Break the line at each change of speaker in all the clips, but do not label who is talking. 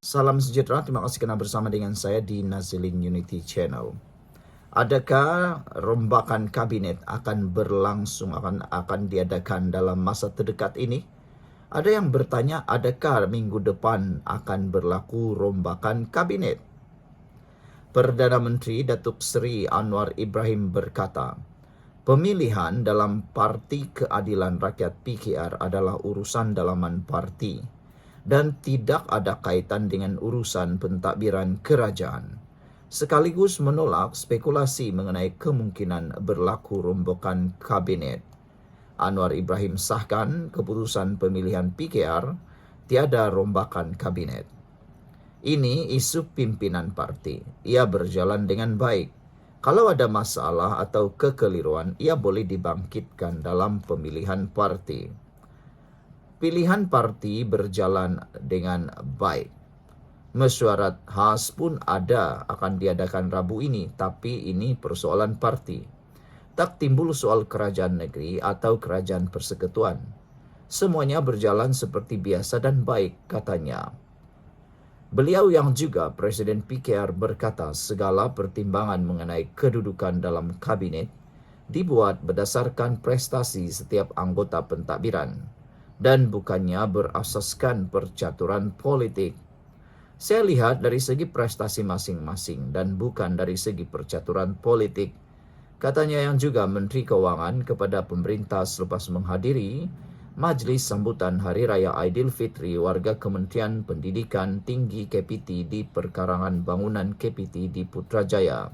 Salam sejahtera, terima kasih kerana bersama dengan saya di Nazilin Unity Channel. Adakah rombakan kabinet akan berlangsung, akan diadakan dalam masa terdekat ini? Ada yang bertanya, adakah minggu depan akan berlaku rombakan kabinet? Perdana Menteri Datuk Seri Anwar Ibrahim berkata, pemilihan dalam Parti Keadilan Rakyat PKR adalah urusan dalaman parti dan tidak ada kaitan dengan urusan pentadbiran kerajaan. Sekaligus menolak spekulasi mengenai kemungkinan berlaku rombakan kabinet. Anwar Ibrahim sahkan keputusan pemilihan PKR tiada rombakan kabinet. Ini isu pimpinan parti. Ia berjalan dengan baik. Kalau ada masalah atau kekeliruan, ia boleh dibangkitkan dalam pemilihan parti. Pilihan parti berjalan dengan baik. Mesyuarat khas pun akan diadakan Rabu ini, tapi ini persoalan parti. Tak timbul soal kerajaan negeri atau kerajaan persekutuan. Semuanya berjalan seperti biasa dan baik, katanya. Beliau yang juga Presiden PKR berkata segala pertimbangan mengenai kedudukan dalam kabinet dibuat berdasarkan prestasi setiap anggota pentadbiran dan bukannya berasaskan percaturan politik. Saya lihat dari segi prestasi masing-masing dan bukan dari segi percaturan politik, katanya yang juga Menteri Keuangan kepada pemerintah selepas menghadiri Majlis Sambutan Hari Raya Aidilfitri warga Kementerian Pendidikan Tinggi KPT di Perkarangan Bangunan KPT di Putrajaya.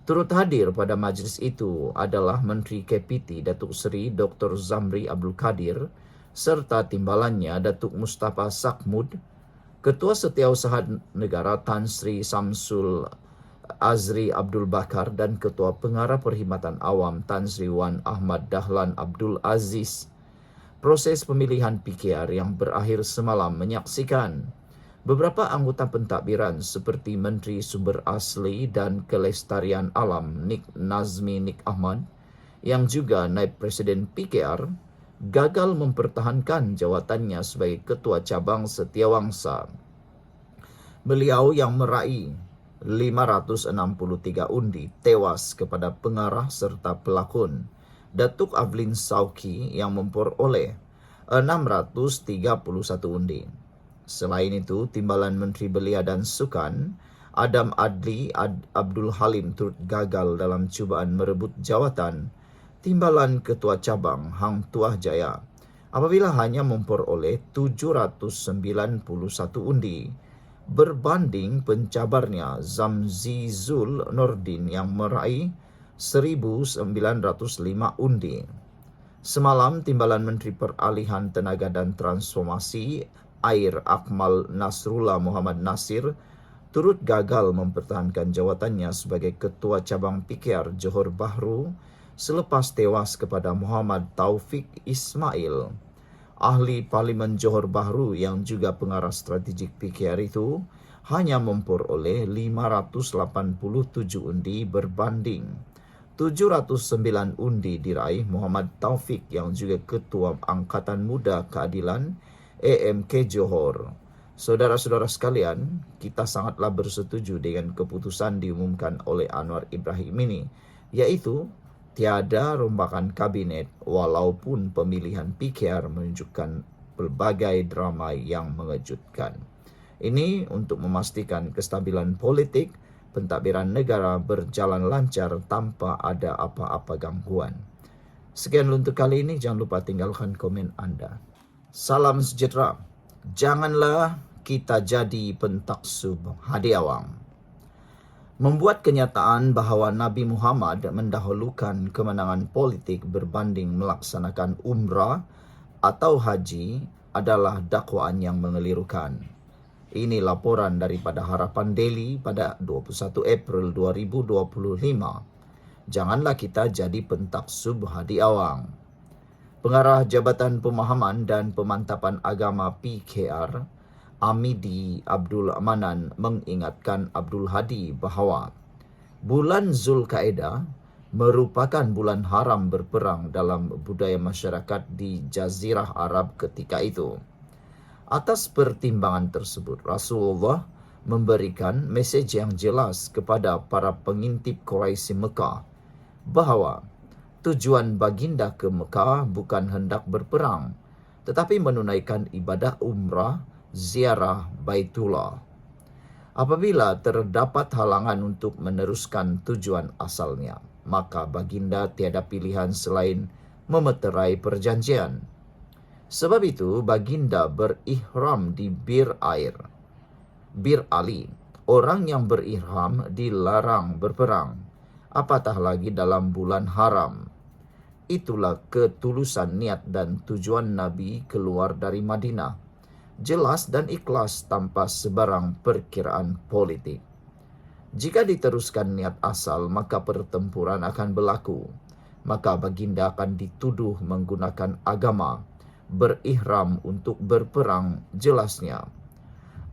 Turut hadir pada majlis itu adalah Menteri KPT Datuk Seri Dr. Zamri Abdul Kadir serta timbalannya Datuk Mustafa Sakmud, Ketua Setiausaha Negara Tan Sri Samsul Azri Abdul Bakar dan Ketua Pengarah Perkhidmatan Awam Tan Sri Wan Ahmad Dahlan Abdul Aziz. Proses pemilihan PKR yang berakhir semalam menyaksikan beberapa anggota pentadbiran seperti Menteri Sumber Asli dan Kelestarian Alam Nazmi Nik Ahmad yang juga Naib Presiden PKR gagal mempertahankan jawatannya sebagai Ketua Cabang Setiawangsa. Beliau yang meraih 563 undi tewas kepada pengarah serta pelakon Datuk Avlin Sauki yang memperoleh 631 undi. Selain itu, Timbalan Menteri Belia dan Sukan Adam Adli Abdul Halim turut gagal dalam cubaan merebut jawatan Timbalan Ketua Cabang Hang Tuah Jaya apabila hanya memperoleh 791 undi berbanding pencabarnya Zamzizul Nordin yang meraih 1,905 undi. Semalam, Timbalan Menteri Peralihan Tenaga dan Transformasi Air Akmal Nasrullah Muhammad Nasir turut gagal mempertahankan jawatannya sebagai Ketua Cabang PKR Johor Bahru selepas tewas kepada Muhammad Taufik Ismail. Ahli Parlimen Johor Bahru yang juga pengarah strategik PKR itu hanya memperoleh 587 undi berbanding 709 undi diraih Muhammad Taufik yang juga Ketua Angkatan Muda Keadilan AMK Johor. Saudara-saudara sekalian, kita sangatlah bersetuju dengan keputusan diumumkan oleh Anwar Ibrahim ini, yaitu tiada rombakan kabinet walaupun pemilihan PKR menunjukkan pelbagai drama yang mengejutkan. Ini untuk memastikan kestabilan politik pentadbiran negara berjalan lancar tanpa ada apa-apa gangguan. Sekian untuk kali ini, jangan lupa tinggalkan komen anda. Salam sejahtera. Janganlah kita jadi pentaksub hadi awam. Membuat kenyataan bahawa Nabi Muhammad mendahulukan kemenangan politik berbanding melaksanakan umrah atau haji adalah dakwaan yang mengelirukan. Ini laporan daripada Harapan Daily pada 21 April 2025. Janganlah kita jadi pentaksub hadi awam. Pengarah Jabatan Pemahaman dan Pemantapan Agama PKR, Amidi Abdul Manan mengingatkan Abdul Hadi bahawa bulan Zulkaedah merupakan bulan haram berperang dalam budaya masyarakat di Jazirah Arab ketika itu. Atas pertimbangan tersebut, Rasulullah memberikan mesej yang jelas kepada para pengintip Quraisy Mekah bahawa tujuan baginda ke Mekah bukan hendak berperang, tetapi menunaikan ibadah umrah, ziarah Baitullah. Apabila terdapat halangan untuk meneruskan tujuan asalnya, maka baginda tiada pilihan selain memeterai perjanjian. Sebab itu, baginda berihram di Bir Ali. Orang yang berihram dilarang berperang, apatah lagi dalam bulan haram. Itulah ketulusan niat dan tujuan Nabi keluar dari Madinah, jelas dan ikhlas tanpa sebarang perkiraan politik. Jika diteruskan niat asal, maka pertempuran akan berlaku. Maka baginda akan dituduh menggunakan agama, berihram untuk berperang, jelasnya.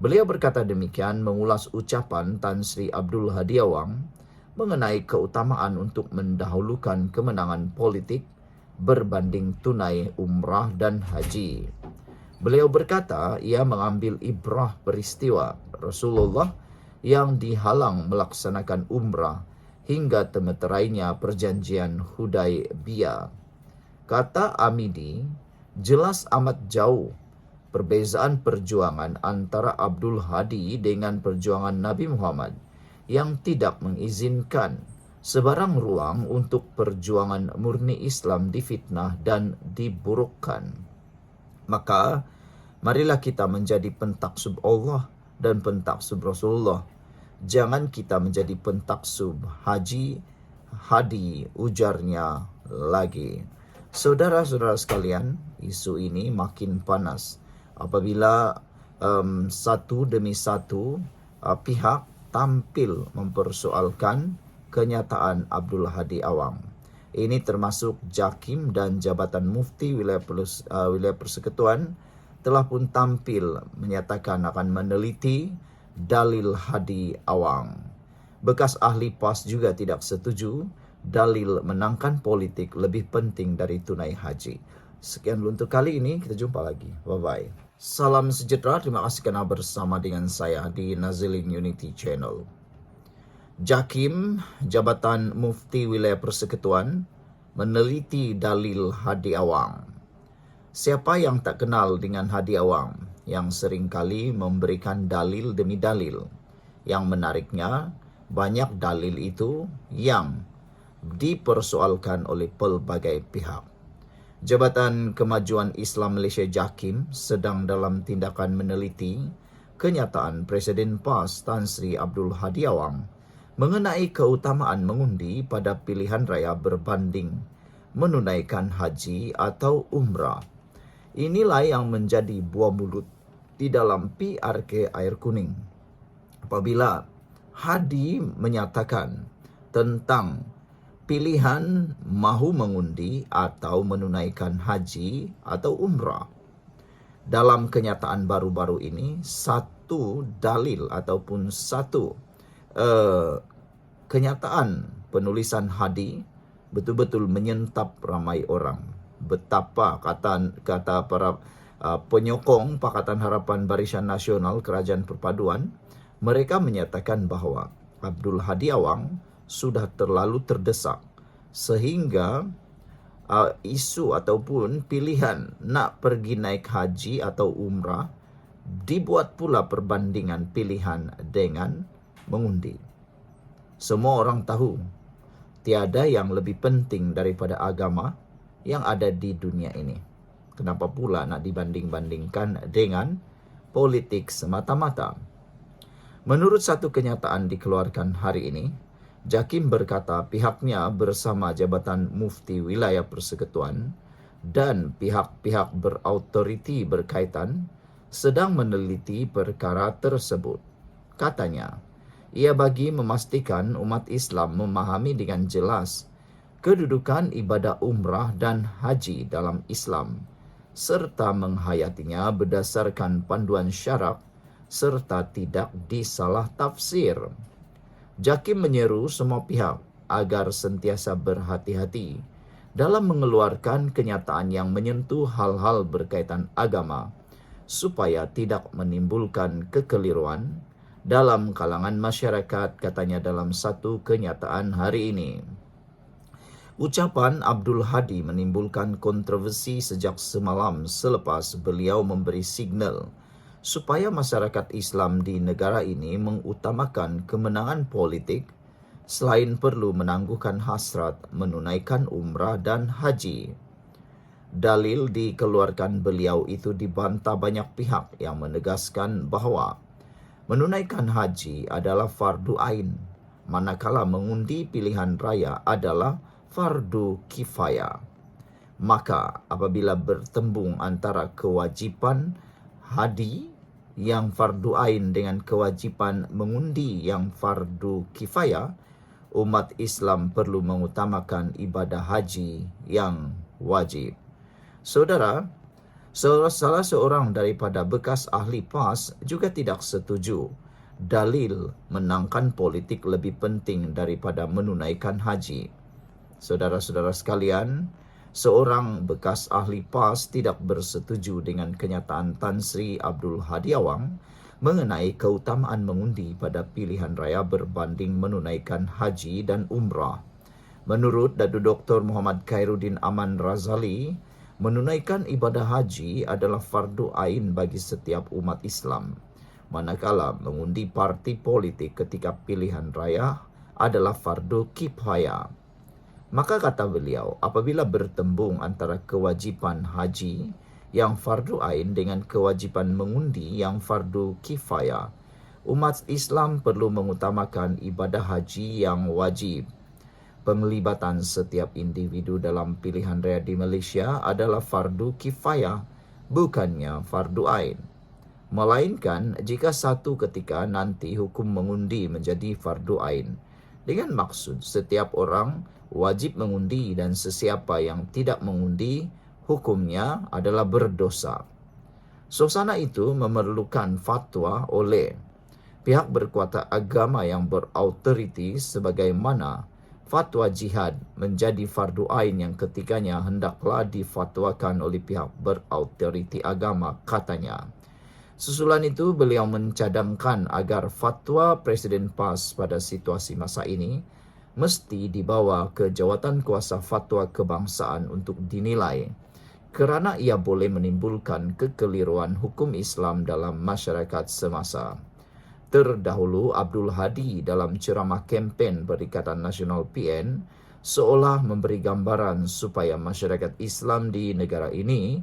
Beliau berkata demikian mengulas ucapan Tan Sri Abdul Hadi Awang mengenai keutamaan untuk mendahulukan kemenangan politik berbanding tunai umrah dan haji. Beliau berkata ia mengambil ibrah peristiwa Rasulullah yang dihalang melaksanakan umrah hingga temeterainya perjanjian Hudaybiyah. Kata Amidi, jelas amat jauh perbezaan perjuangan antara Abdul Hadi dengan perjuangan Nabi Muhammad yang tidak mengizinkan sebarang ruang untuk perjuangan murni Islam difitnah dan diburukkan. Maka, marilah kita menjadi pentaksub Allah dan pentaksub Rasulullah. Jangan kita menjadi pentaksub Hadi, ujarnya lagi. Saudara-saudara sekalian, isu ini makin panas apabila satu demi satu pihak tampil mempersoalkan kenyataan Abdul Hadi Awang. Ini termasuk Jakim dan Jabatan Mufti Wilayah Persekutuan telah pun tampil menyatakan akan meneliti dalil Hadi Awang. Bekas ahli PAS juga tidak setuju dalil menangkan politik lebih penting dari tunai haji. Sekian dulu untuk kali ini, kita jumpa lagi. Bye-bye. Salam sejahtera, terima kasih kerana bersama dengan saya di Nazilin Unity Channel. Jakim, Jabatan Mufti Wilayah Persekutuan, meneliti dalil Hadi Awang. Siapa yang tak kenal dengan Hadi Awang yang seringkali memberikan dalil demi dalil? Yang menariknya, banyak dalil itu yang dipersoalkan oleh pelbagai pihak. Jabatan Kemajuan Islam Malaysia Jakim sedang dalam tindakan meneliti kenyataan Presiden PAS Tan Sri Abdul Hadi Awang mengenai keutamaan mengundi pada pilihan raya berbanding menunaikan haji atau umrah. Inilah yang menjadi buah mulut di dalam PRK Air Kuning. Apabila Hadi menyatakan tentang pilihan mahu mengundi atau menunaikan haji atau umrah. Dalam kenyataan baru-baru ini, satu dalil ataupun satu kenyataan penulisan Hadi betul-betul menyentap ramai orang. Betapa kata para penyokong Pakatan Harapan Barisan Nasional Kerajaan Perpaduan, mereka menyatakan bahawa Abdul Hadi Awang sudah terlalu terdesak sehingga isu ataupun pilihan nak pergi naik haji atau umrah dibuat pula perbandingan pilihan dengan mengundi. Semua orang tahu tiada yang lebih penting daripada agama yang ada di dunia ini. Kenapa pula nak dibanding-bandingkan dengan politik semata-mata? Menurut satu kenyataan dikeluarkan hari ini, Jakim berkata pihaknya bersama Jabatan Mufti Wilayah Persekutuan dan pihak-pihak berautoriti berkaitan sedang meneliti perkara tersebut. Katanya, ia bagi memastikan umat Islam memahami dengan jelas kedudukan ibadah umrah dan haji dalam Islam serta menghayatinya berdasarkan panduan syarak serta tidak disalah tafsir. Jakim menyeru semua pihak agar sentiasa berhati-hati dalam mengeluarkan kenyataan yang menyentuh hal-hal berkaitan agama supaya tidak menimbulkan kekeliruan dalam kalangan masyarakat, katanya dalam satu kenyataan hari ini. Ucapan Abdul Hadi menimbulkan kontroversi sejak semalam selepas beliau memberi signal supaya masyarakat Islam di negara ini mengutamakan kemenangan politik selain perlu menangguhkan hasrat menunaikan umrah dan haji. Dalil dikeluarkan beliau itu dibantah banyak pihak yang menegaskan bahawa menunaikan haji adalah fardu ain, manakala mengundi pilihan raya adalah fardu kifayah. Maka apabila bertembung antara kewajipan haji yang fardu ain dengan kewajipan mengundi yang fardu kifayah, umat Islam perlu mengutamakan ibadah haji yang wajib. Saudara, salah seorang daripada bekas ahli PAS juga tidak setuju dalil menangkan politik lebih penting daripada menunaikan haji. Saudara-saudara sekalian, seorang bekas ahli PAS tidak bersetuju dengan kenyataan Tan Sri Abdul Hadi Awang mengenai keutamaan mengundi pada pilihan raya berbanding menunaikan haji dan umrah. Menurut Datuk Dr. Muhammad Khairuddin Aman Razali, menunaikan ibadah haji adalah fardu ain bagi setiap umat Islam, manakala mengundi parti politik ketika pilihan raya adalah fardu kifayah. Maka kata beliau, apabila bertembung antara kewajipan haji yang fardu ain dengan kewajipan mengundi yang fardu kifayah, umat Islam perlu mengutamakan ibadah haji yang wajib. Penglibatan setiap individu dalam pilihan raya di Malaysia adalah fardu kifayah, bukannya fardu ain. Melainkan jika satu ketika nanti hukum mengundi menjadi fardu ain, dengan maksud setiap orang wajib mengundi dan sesiapa yang tidak mengundi, hukumnya adalah berdosa. Suasana itu memerlukan fatwa oleh pihak berkuasa agama yang berautoriti, sebagaimana fatwa jihad menjadi fardu ain yang ketiganya hendaklah difatwakan oleh pihak berautoriti agama, katanya. Susulan itu, beliau mencadangkan agar fatwa Presiden PAS pada situasi masa ini mesti dibawa ke Jawatan Kuasa Fatwa Kebangsaan untuk dinilai, kerana ia boleh menimbulkan kekeliruan hukum Islam dalam masyarakat semasa. Terdahulu, Abdul Hadi dalam ceramah kempen Perikatan Nasional PN seolah memberi gambaran supaya masyarakat Islam di negara ini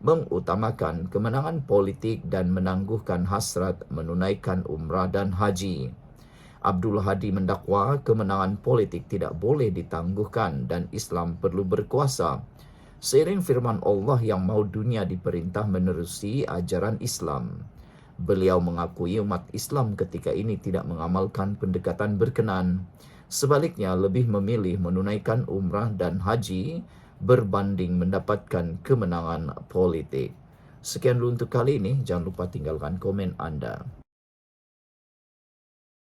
mengutamakan kemenangan politik dan menangguhkan hasrat menunaikan umrah dan haji. Abdul Hadi mendakwa kemenangan politik tidak boleh ditangguhkan dan Islam perlu berkuasa. Seiring firman Allah yang mahu dunia diperintah menerusi ajaran Islam. Beliau mengakui umat Islam ketika ini tidak mengamalkan pendekatan berkenan. Sebaliknya, lebih memilih menunaikan umrah dan haji berbanding mendapatkan kemenangan politik. Sekian dulu untuk kali ini. Jangan lupa tinggalkan komen Anda.